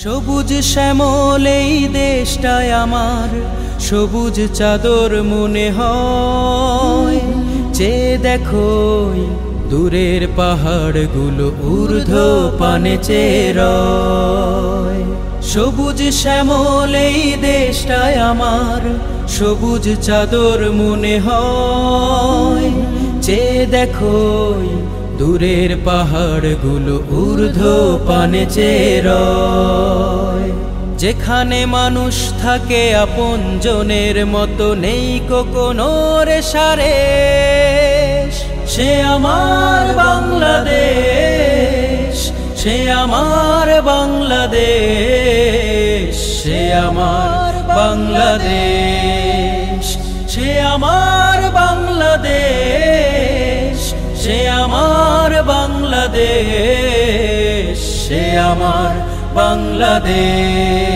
সবুজ শ্যামল এই দেশটায় আমার, সবুজ চাদর মনে হয়। চেয়ে দেখো দূরের পাহাড়গুলো ঊর্ধ্ব পানে চেরয়। সবুজ শ্যামল এই দেশটায় আমার, সবুজ চাদর মনে হয়। চেয়ে দেখো দূরের পাহাড়গুলো ঊর্ধ্ব পানে চেরয়। যেখানে মানুষ থাকে আপনজনের মতো, নেই কোনো রেশারেশ। সে আমার বাংলাদেশ, সে আমার বাংলাদেশ, সে আমার বাংলাদেশ, সে আমার বাংলাদেশ, সে আমার বাংলাদেশ, সে আমার বাংলাদেশ।